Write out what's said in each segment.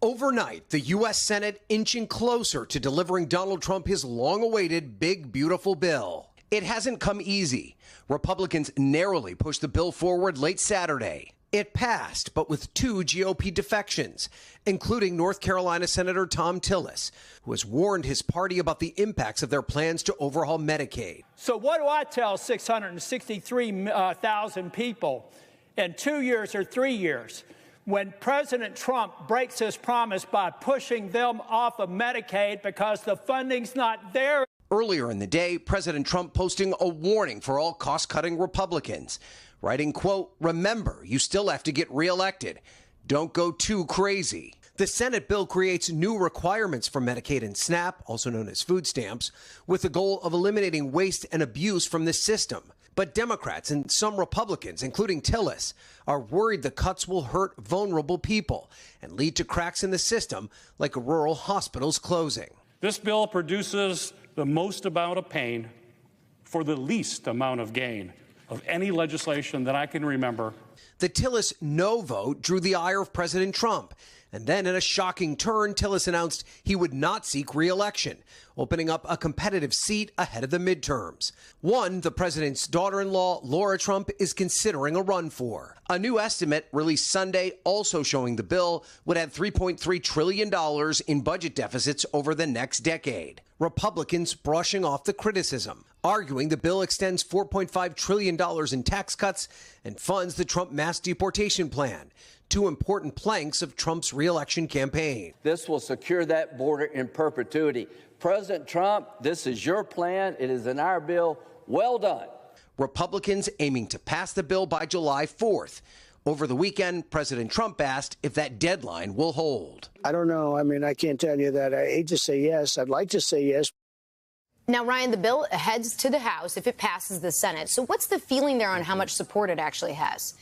Overnight, the U.S. Senate inching closer to delivering Donald Trump his long-awaited big, beautiful bill. It hasn't come easy. Republicans narrowly pushed the bill forward late Saturday. It passed, but with 2 GOP defections, including North Carolina Senator Thom Tillis, who has warned his party about the impacts of their plans to overhaul Medicaid. So what do I tell 663,000 people in 2 years or 3 years when President Trump breaks his promise by pushing them off of Medicaid because the funding's not there? Earlier in the day, President Trump posting a warning for all cost-cutting Republicans, writing, quote, "Remember, you still have to get reelected. Don't go too crazy." The Senate bill creates new requirements for Medicaid and SNAP, also known as food stamps, with the goal of eliminating waste and abuse from the system. But Democrats and some Republicans, including Tillis, are worried the cuts will hurt vulnerable people and lead to cracks in the system, like rural hospitals closing. This bill produces the most amount of pain for the least amount of gain of any legislation that I can remember. The Tillis no vote drew the ire of President Trump. And then in a shocking turn, Tillis announced he would not seek re-election, opening up a competitive seat ahead of the midterms. One the president's daughter-in-law, Laura Trump, is considering a run for. A new estimate released Sunday also showing the bill would add $3.3 trillion in budget deficits over the next decade. Republicans brushing off the criticism, arguing the bill extends $4.5 trillion in tax cuts and funds the Trump mass deportation plan, 2 important planks of Trump's re-election campaign. This will secure that border in perpetuity. President Trump, this is your plan. It is in our bill. Well done. Republicans aiming to pass the bill by July 4th. Over the weekend, President Trump asked if that deadline will hold. I don't know. I mean, I can't tell you that. I hate to say yes. I'd like to say yes. Now, Ryan, the bill heads to the House if it passes the Senate. So what's the feeling there on how much support it actually has?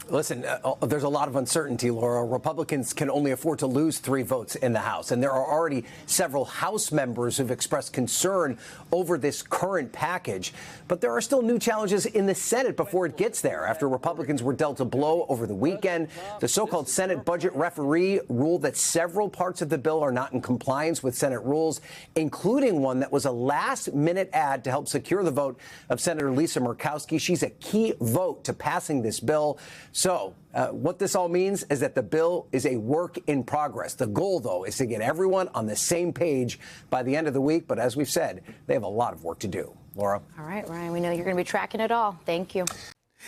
Listen, there's a lot of uncertainty, Laura. Republicans can only afford to lose 3 votes in the House. And there are already several House members who've expressed concern over this current package. But there are still new challenges in the Senate before it gets there. After Republicans were dealt a blow over the weekend, the so-called Senate budget referee ruled that several parts of the bill are not in compliance with Senate rules, including one that was a last-minute add to help secure the vote of Senator Lisa Murkowski. She's a key vote to passing this bill. So what this all means is that the bill is a work in progress. The goal, though, is to get everyone on the same page by the end of the week. But as we've said, they have a lot of work to do. Laura. All right, Ryan, we know you're going to be tracking it all. Thank you.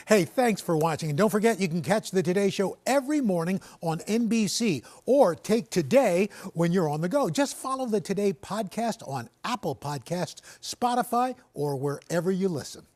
Hey, thanks for watching. And don't forget, you can catch the Today Show every morning on NBC or take Today when you're on the go. Just follow the Today podcast on Apple Podcasts, Spotify, or wherever you listen.